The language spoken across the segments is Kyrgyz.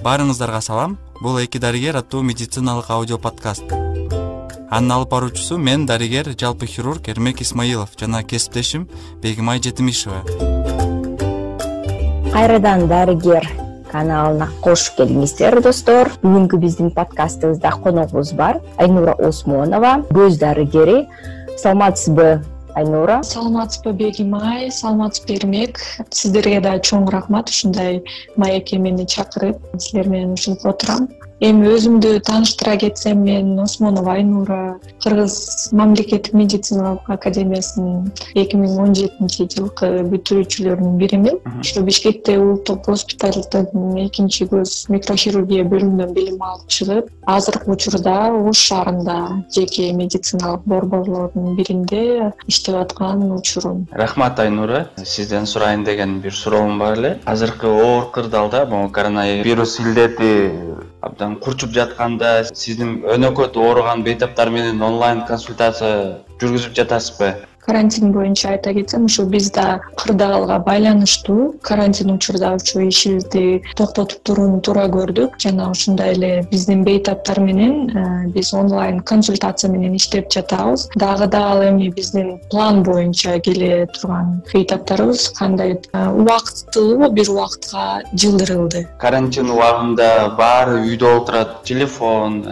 Баарыңыздарга салам. Бул «Эки дарыгер» аттуу медициналык аудио подкаст. Анын алып баруучусу мен, дарыгер, жалпы хирург Эрмек Исмаилов жана кесиптешим Бегимай Жетимишева. Кайрадан дарыгер каналына кош келиңиздер, достор. Бүгүнкү биздин подкастыбызда коногубуз бар. Айнура Осмонова, көз дарыгери. Саламатсызбы, Айнура? Саламатсызбы, Бегимай, саламатсызбы, Эрмек. Сиздерге да чоң рахмат ушундай маекке мени чакырып, силер менен ушинтип отурам. Эми өзүмдү тааныштыра кетсем, мен Осмонова Айнура, Кыргыз мамлекеттик медициналык академиясынын 2017-жылкы бүтүрүүчүлөрүнүн биримин. Ушу Бишкекте улуттук госпиталдын 2-көз микрохирургия бөлүмүнөн билим алып чыгып, азыркы учурда Ош шаарында жеке медициналык борборлордун биринде иштеп аткан учурум. Рахмат, Айнура. Сизден сурайын деген бир суроом бар эле. Азыркы оор кырдаалда могу коронавирус илдети абдан курчуп жатканда сиздин өнөкөт ооруган бейтаптар менен онлайн консультация жүргүзүп жатасызбы? Карантин боюнча айта кетсем, ушу биз да кырдаалга байланыштуу карантин учурда ушу ишибизди токтотуп турууну туура көрдүк жана ушундай эле биздин бейтаптар менен биз онлайн консультация менен иштеп жатабыз. Дагы ал эми биздин план боюнча келе турган бейтаптарыбыз кандай убактылуу бир убакытка жылдырылды. Карантин убагында баары үйдө отурат, телефон,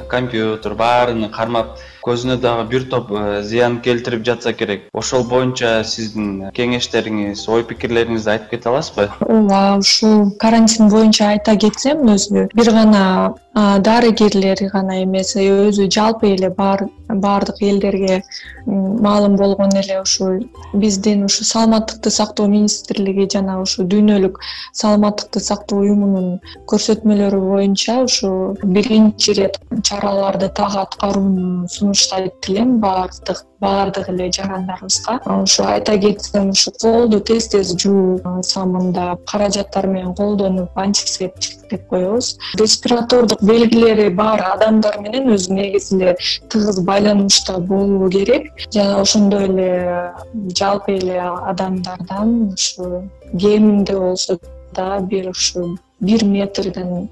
компьютер баарыны кармап көзүнө дагы бир топ зыян келтирип жатса керек. Ошол боюнча сиздин кеңештериңиз, ой пикирлериңизди айтып кете аласызбы? Ооба, ушул карантин боюнча айта кетсем, өзү бир гана дарыгерлер гана эмес, өзү жалпы эле баардык элдерге маалым болгон эле ушу биздин ушу саламаттыкты сактоо министрлиги жана ушу дүйнөлүк саламаттыкты сактоо уюмунун көрсөтмөлөрү боюнча ушу биринчи ирет чараларды так аткарууну сунуштайт элем баардык эле жарандарыбызга. Ушу айта кетсем, ушу колду тез жууп, самындап, каражаттар менен колдонуп, антисептик коебуз. Респиратордук белгилери бар адамдар менен өзү негизи эле тыгыз байланышта болуу керек. Жана ошондой эле жалпы эле адамдардан ушу кеминде болсо да бир 1 метрден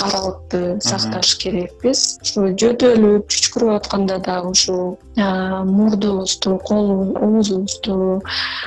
аралыкты сакташ керекпиз. Ушу жөтөлүп, түшкүрүп атканда дагы ушу мурдубузду, оозубузду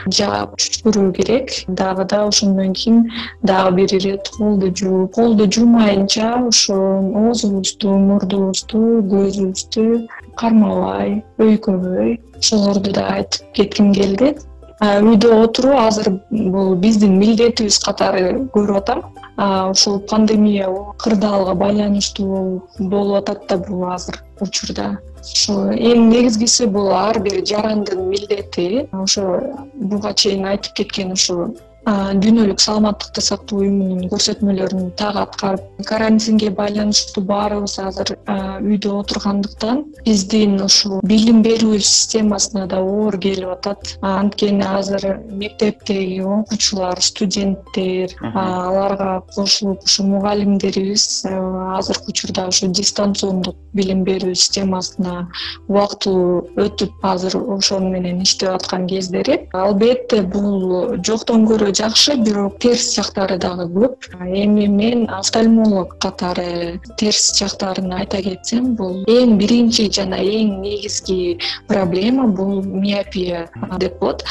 жаап түшкүрүү керек. Дагы ошондон кийин дагы бир ирет колду жуумайынча ушу оозубузду, мурдубузду, көзүбүздү кармабай, өйкөбөй, ошолорду да айтып кетким келди. Үйдө отуруу азыр бул биздин милдетибиз катары көрүп атам. Ушул пандемия кырдаалга байланыштуу болуп атат да бул азыр учурда. Ошо эң негизгиси бул ар бир жарандын милдети. Ошо буга чейин айтып кеткен ушу дүйнөлүк саламаттыкты сактоо уюмунун көрсөтмөлөрүн так аткарып, карантинге байланыштуу баарыбыз азыр үйдө отургандыктан биздин ушу билим берүү системасына да оор келип атат. Анткени азыр мектептеги окуучулар, студенттер, аларга кошулуп ушу мугалимдерибиз азыркы учурда ушу дистанциондук билим берүү системасына убактылуу өтүп, азыр ошол менен иштеп аткан кездери. Албетте бул жоктон көрө жакшы, бирок терс жактары дагы көп. Эми мен офтальмолог катары терс жактарын айта кетсем, бул эң биринчи жана эң негизги проблема бул миопия деп коет.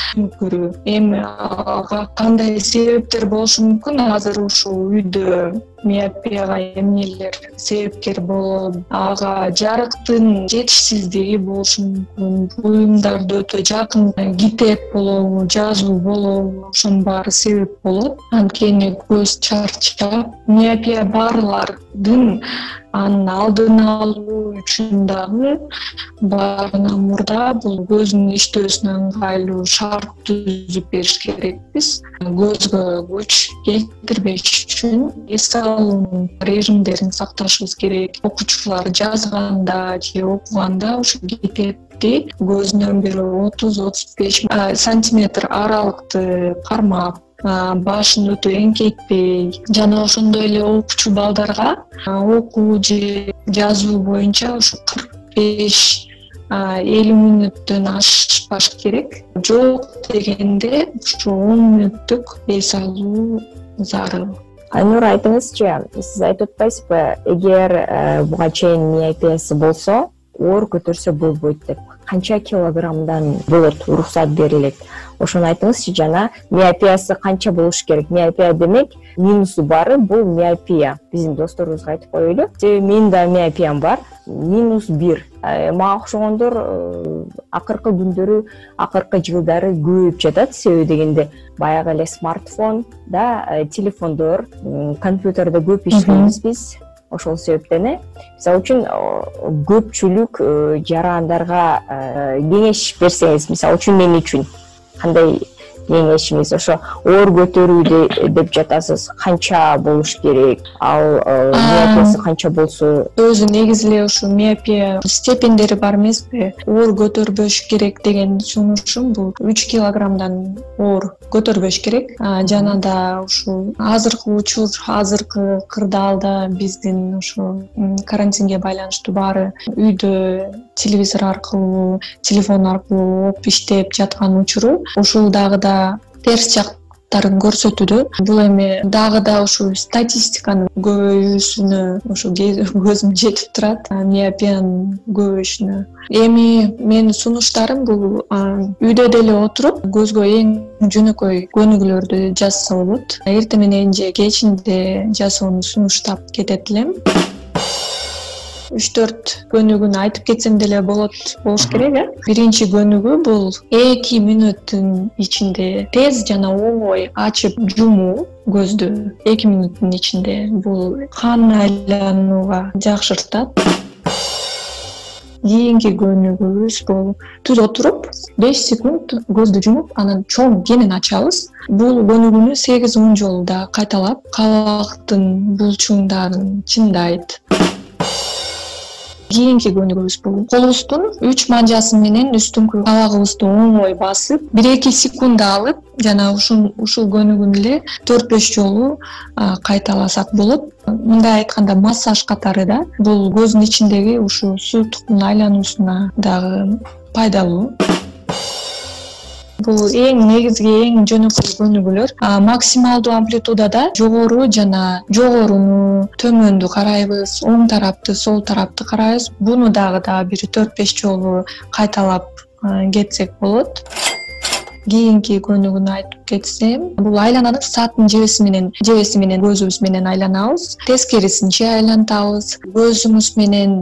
Эми ага кандай себептер болушу мүмкүн? Азыр ушул үйдө миопияга эмнелер себепкер болот? Ага жарыктын жетишсиздиги болушу мүмкүн, буюмдарды өтө жакын китеп болобу, жазуу болобу, ошонун баары себеп болот. Анткени көз чарчап, миопия барлардын анын алдын алуу үчүн дагы баарынан мурда бул көздүн иштөөсүнө ыңгайлуу шарт түзүп бериш керекпиз. Көзгө күч келтирбеш үчүн эс алуунун режимдерин сакташыбыз керек. Окуучулар жазганда же окуганда ушу китепти көзүнөн бир 30-35 сантиметр аралыкты кармап, башын өтө эңкейтпей жана ошондой эле окуучу балдарга окуу же жазуу боюнча ушу 45-50 мүнөттөн ашпаш керек. Жок дегенде ушу 10 мүнөттүк эс алуу зарыл. Айнура, айтыңызчы, сиз айтып атпайсызбы, эгер буга чейин миопиясы болсо, оор көтөрсө болбойт деп. Канча килограммдан болот, уруксат берилет? Ошону айтыңызчы. Жана миопиясы канча болуш керек? Миопия демек минусу бары бул миопия. Биздин досторубузга айтып коелу. Менин да миопиям бар. -1. Мага окшогондор акыркы күндөрү, акыркы жылдары көбөйүп жатат. Себеби дегенде баягы эле смартфон да, телефондор, компьютерде көп иштейбиз биз. Ошол себептен мисалы үчүн көпчүлүк жарандарга кеңеш берсеңиз, мисалы үчүн мен үчүн кандай кеңешиңиз? Ошо оор көтөрүү деп жатасыз, канча болуш керек? Ал миопиясы канча болсо? Өзү негизи эле ушу миопия степендери бар эмеспи? Оор көтөрбөш керек деген сунушум бул 3 килограммдан оор көтөрбөш керек. Жана да ушул азыркы учур, азыркы кырдаалда биздин ушу карантинге байланыштуу баары үйдө телевизор аркылуу, телефон аркылуу окуп иштеп жаткан учуру ушул дагы да терс жактарын көрсөтүүдө. Бул эми дагы да ушу статистиканын көбөйүүсүнө ушу көзүм жетип турат, миопиянын көбөйүшүнө. Эми менин сунуштарым бул үйдө деле отуруп көзгө эң жөнөкөй көнүгүүлөрдү жазса болот. Эртең менен же кечинде жасоону сунуштап кетет элем. 3-4 көнүгүүнү айтып кетсем деле болуш керек. Биринчи көнүгүү бул 2 мүнөттүн ичинде тез жана оңой ачып жумуу көздү. 2 мүнөттүн ичинде бул кан айланууга жакшыртат. Кийинки көнүгүүбүз бул түз отуруп 5 секунд көздү жумуп, анан чоң кенен ачабыз. Бул көнүгүүнү 8-10 жолу да кайталап, кабактын булчуңдарын чындайт. Кийинки көнүгүүбүз бул колубуздун 3 манжасы менен үстүңкү кабагыбызды оңой басып, 1-2 секунд алып, жана ушул көнүгүүнү эле 4-5 жолу кайталасак болот. Мындай айтканда массаж катары да. Бул көздүн ичиндеги ушул суюктуктун айлануусуна дагы пайдалуу. Бул эң негизги, эң жөнөкөй көнүгүүлөр. Максималдуу амплитудада жогору жана жогоруну, төмөндү карайбыз, оң тарапты, сол тарапты карайбыз. Буну дагы бир 4-5 жолу кайталап кетсек болот. Кийинки көнүгүүнү айтып кетсем, бул айлананы сааттын жебеси менен көзүбүз менен айланабыз. Тескерисинче айлантабыз. Көзүбүз менен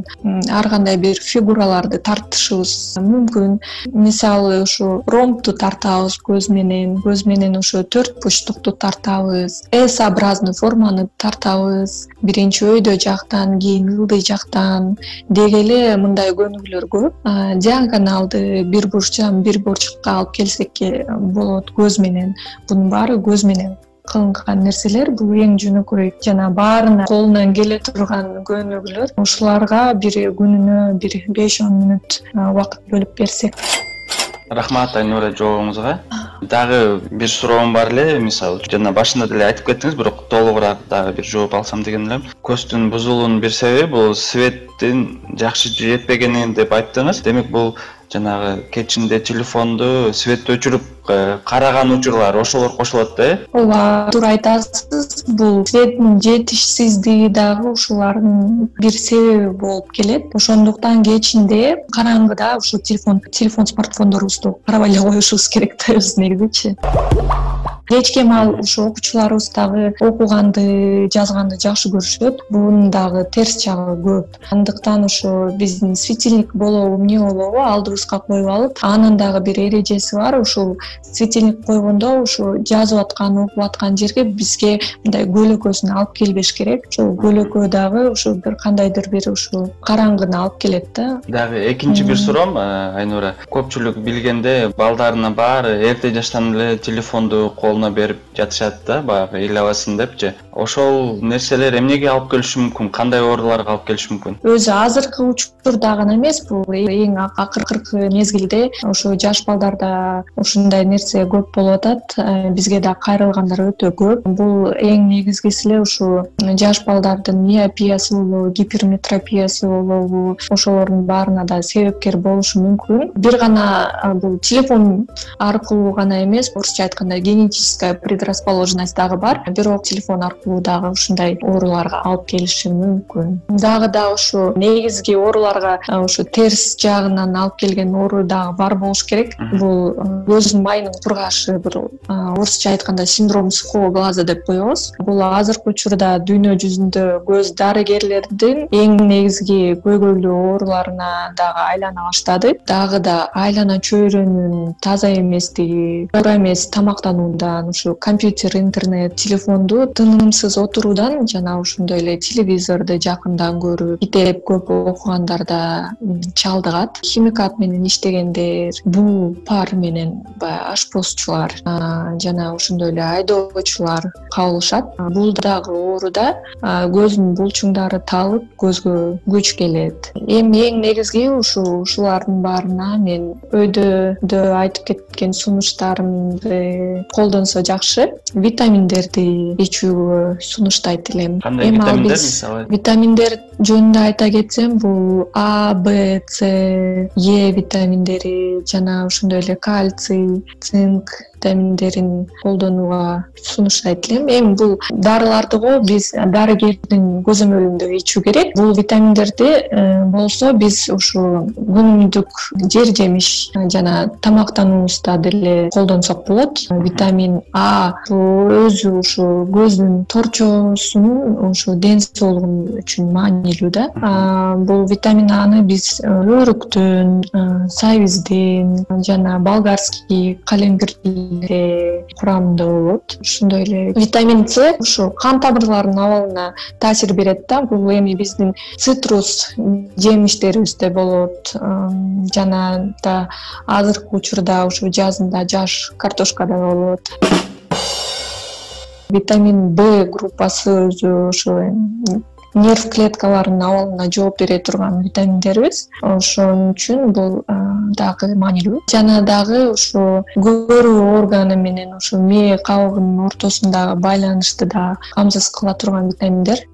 ар кандай бир фигураларды тартышыбыз мүмкүн. Мисалы ушу ромбду тартабыз көз менен ушу 4 бурчтукту тартабыз. S-образный форманы тартабыз. Биринчи өйдө жактан, кийин ылдый жактан. Деги эле мындай көнүгүүлөр көп. Диагоналды бир бурчтан бир бурчукка алып келсек болот көз менен. Бунун баары көз менен кылынган нерселер. Бул эң жөнөкөй жана баарына колунан келе турган көнүгүүлөр. Ушуларга бир күнүнө бир 5-10 мүнөт убакыт бөлүп берсек. Рахмат Айнура жообуңузга. Дагы бир суроом бар эле, мисалы жана башында деле айтып кеттиңиз, бирок толугураак дагы бир жооп алсам деген элем. Көздүн бузулуунун бир себеби бул светтин жакшы жетпегени деп айттыңыз. Демек бул жанагы кечинде телефонду светти өчүрүп караган учурлар ошолор кошулат да? Ооба, туура айтасыз. Бул светтин жетишсиздиги дагы ушулардын бир себеби болуп келет. Ошондуктан кечинде караңгыда ушу телефон смартфондорубузду карабай эле коюшубуз керек да өзү негизичи. Кечке маал ушу окуучуларыбыз дагы окуганды, жазганды жакшы көрүшөт. Бунун дагы терс жагы көп. Андыктан ушу биздин светильник болобу, эмне болобу алдыбызга коюп алып, анын дагы бир эрежеси бар. Ушул светильник койгондо ушу жазып аткан, окуп аткан жерге бизге мындай көлөкөсүн алып келбеш керек. Ошол көлөкө дагы ушу бир кандайдыр бир ушу караңгыны алып келет да. Дагы экинчи бир суроом, Айнура. Көпчүлүк билгенде балдарына баары эрте жаштан эле телефонду колуна берип жатышат да, баягы эл абасын депчи. Ошол нерселер эмнеге алып келиши мүмкүн? Кандай ооруларга алып келиши мүмкүн? Өзү азыркы учурда гана эмес, бул эң акыркы мезгилде ушу жаш балдарда ушундай нерсе көп болуп атат. Бизге да кайрылгандар өтө көп. Бул эң негизгиси эле ушу жаш балдардын миопиясы болобу, гиперметропиясы болобу, ошолордун баарына да себепкер болушу мүмкүн. Бир гана бул телефон аркылуу гана эмес, орусча айтканда генетический генетическая предрасположенность дагы бар, бирок телефон аркылуу дагы ушундай ооруларга алып келиши мүмкүн. Дагы да ушу негизги ооруларга ушу терс жагынан алып келген оору дагы бар болуш керек. Бул көздүн майынын кургашы, бир орусча айтканда синдром сухого глаза деп коебуз. Бул азыркы учурда дүйнө жүзүндө көз дарыгерлердин эң негизги көйгөйлүү ооруларына дагы айлана баштады. Дагы да айлана чөйрөнүн таза эместиги, туура эмес тамактануудан, ушу компьютер, интернет, телефонду тынымсыз отуруудан жана ошондой эле телевизорду жакындан көрүп, китеп көп окугандарда чалдыгат. Химикат менен иштегендер, буу пар менен ашпозчулар жана ошондой эле айдоочулар кабылышат. Бул дагы ооруда көздүн булчуңдары талып, көзгө күч келет. Эми эң негизги ушулардын баарына мен өйдө айтып кеткен сунуштарымды колдонсо жакшы. Витаминдерди ичүүгө сунуштайт элем. Кандай витаминдер мисалы? Витаминдер жөнүндө айта кетсем, бул А, Б, С, Е витаминдери жана ошондой эле кальций, цинк витаминдерин колдонууга сунуштайт элем. Эми бул дарыларды биз дарыгердин көзөмөлүндө ичүү керек. Бул витаминдерди болсо биз ушу күнүмдүк жер жемиш жана тамактануубузда деле колдонсок болот. Витамин А бул өзү ушу көздүн торчосунун ушу ден соолугу үчүн маанилүү да. Бул витамин Аны биз өрүктүн, сабиздин жана болгарский калембирде курамында болот. Ошондой эле витамин С ушу кан тамырларынын абалына таасир берет да. Бул эми биздин цитрус жемиштерибизде болот жана да азыркы учурда ушу жазында жаш картошкада болот. Витамин Б группасы өзү ушу нерв клеткаларынын абалына жооп бере турган витаминдерибиз. Ошон үчүн бул дагы маанилүү. Жана дагы ушу көрүү органы менен ушу мээ кабыгынын ортосундагы байланышты да камсыз кыла турган витаминдер.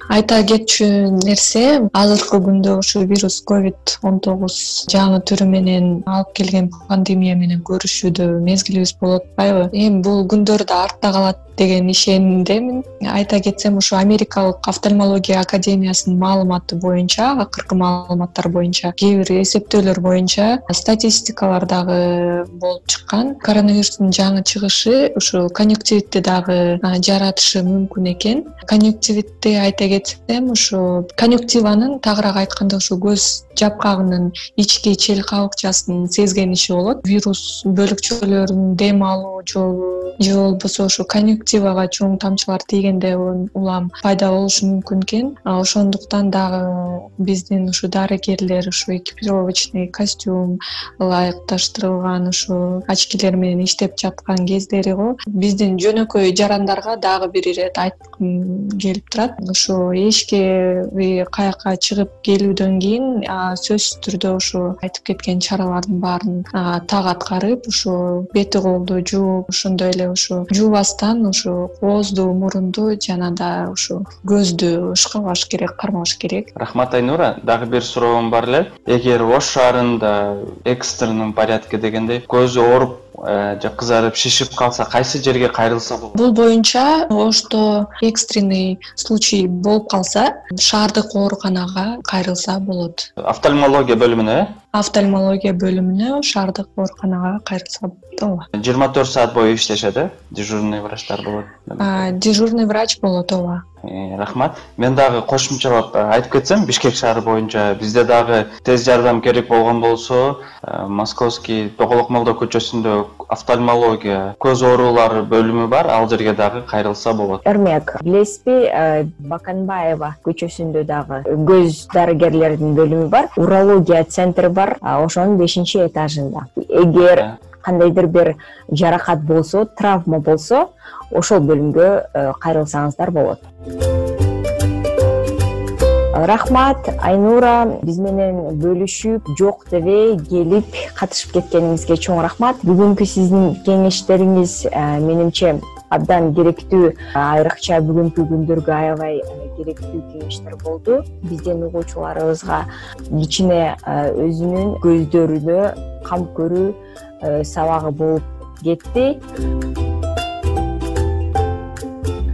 Айта кетчү нерсе, азыркы күндө ушу вирус COVID-19 жаңы түрү менен алып келген пандемия менен көрүшүүдө мезгилибиз болуп атпайбы? Эми бул күндөр да артта калат деген ишенимдемин. Айта кетсем, ушу Америкалык офтальмология академиясынын маалыматы боюнча, акыркы маалыматтар боюнча, кээ бир эсептөөлөр боюнча статистикалар дагы болуп чыккан. Коронавирустун жаңы чыгышы ушу конъюнктивитти дагы жаратышы мүмкүн экен. Конъюнктивитти айта кетсем, ушу конъюнктиванын тагыраак айтканда ушу көз жапкагынын ички чел кабыкчасынын сезгениши болот. Вирус бөлүкчөлөрүнүн дем алуу жолу же болбосо ушу конъюнктивага чоң тамчылар тийгенде улам пайда болушу мүмкүн экен. Ошондуктан дагы биздин ушу дарыгерлер ушу экипировочный костюм, ылайыкташтырылган ушу очкилер менен иштеп жаткан кездери го. Биздин жөнөкөй жарандарга дагы бир ирет айткым келип турат. Ушу эшикке каяка чыгып келүүдөн кийин сөзсүз түрдө ушу айтып кеткен чаралардын баарын так аткарып, ушу бети колду жууп, ошондой эле ушу жуубастан ушу оозду, мурунду жана да ушу көздү ышкабаш керек, кармаш керек. Рахмат, Айнура. Дагы бир суроом бар эле. Эгер ош шаарында экстренный порядке дегендей көзү ооруп же кызарып, шишип калса, кайсы жерге кайрылса болот? Бул боюнча Ошто экстренный случай болуп калса, шаардык ооруканага кайрылса болот. Офтальмология бөлүмүнө, Офтальмология бөлүмүнө, шаардык ооруканага кайрылса болот. 24 саат бою иштешет, дежурный врачтар болот. Дежурный врач болот, ооба. Рахмат. Мен дагы кошумчалап айтып кетсем, Бишкек шаары боюнча бизде дагы тез жардам керек болгон болсо, Московский Тоголок молдо көчөсүндө офтальмология, көз оорулары бөлүмү бар, ал жерге дагы кайрылса болот. Эрмек, билесизби, Баканбаева көчөсүндө дагы көз дарыгерлердин бөлүмү бар, урология центри бар, ошонун 5-этажында. Эгер кандайдыр бир жаракат болсо, травма болсо, ошол бөлүмгө кайрылсаңыздар болот. Рахмат, Айнура, биз менен бөлүшүп, жок дебей келип катышып кеткениңизге чоң рахмат. Бүгүнкү сиздин кеңештериңиз менимче абдан керектүү, айрыкча бүгүнкү күндөргө аябай керектүү кеңештер болду. Биздин угуучуларыбызга кичине өзүнүн көздөрүнө кам көрүү сабагы болуп кетти.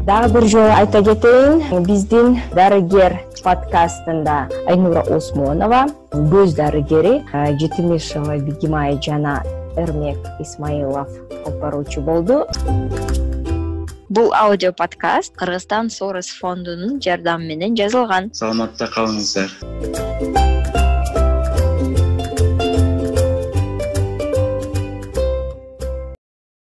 Дагы бир жолу айта кетейин, биздин дарыгер подкастында Айнура Осмонова, көз дарыгери Жетимишова Бегимай жана Эрмек Исмаилов алып баруучу болду. Бул аудио подкаст Кыргызстан Сорос фондунун жардамы менен жазылган. Саламатта калыңыздар.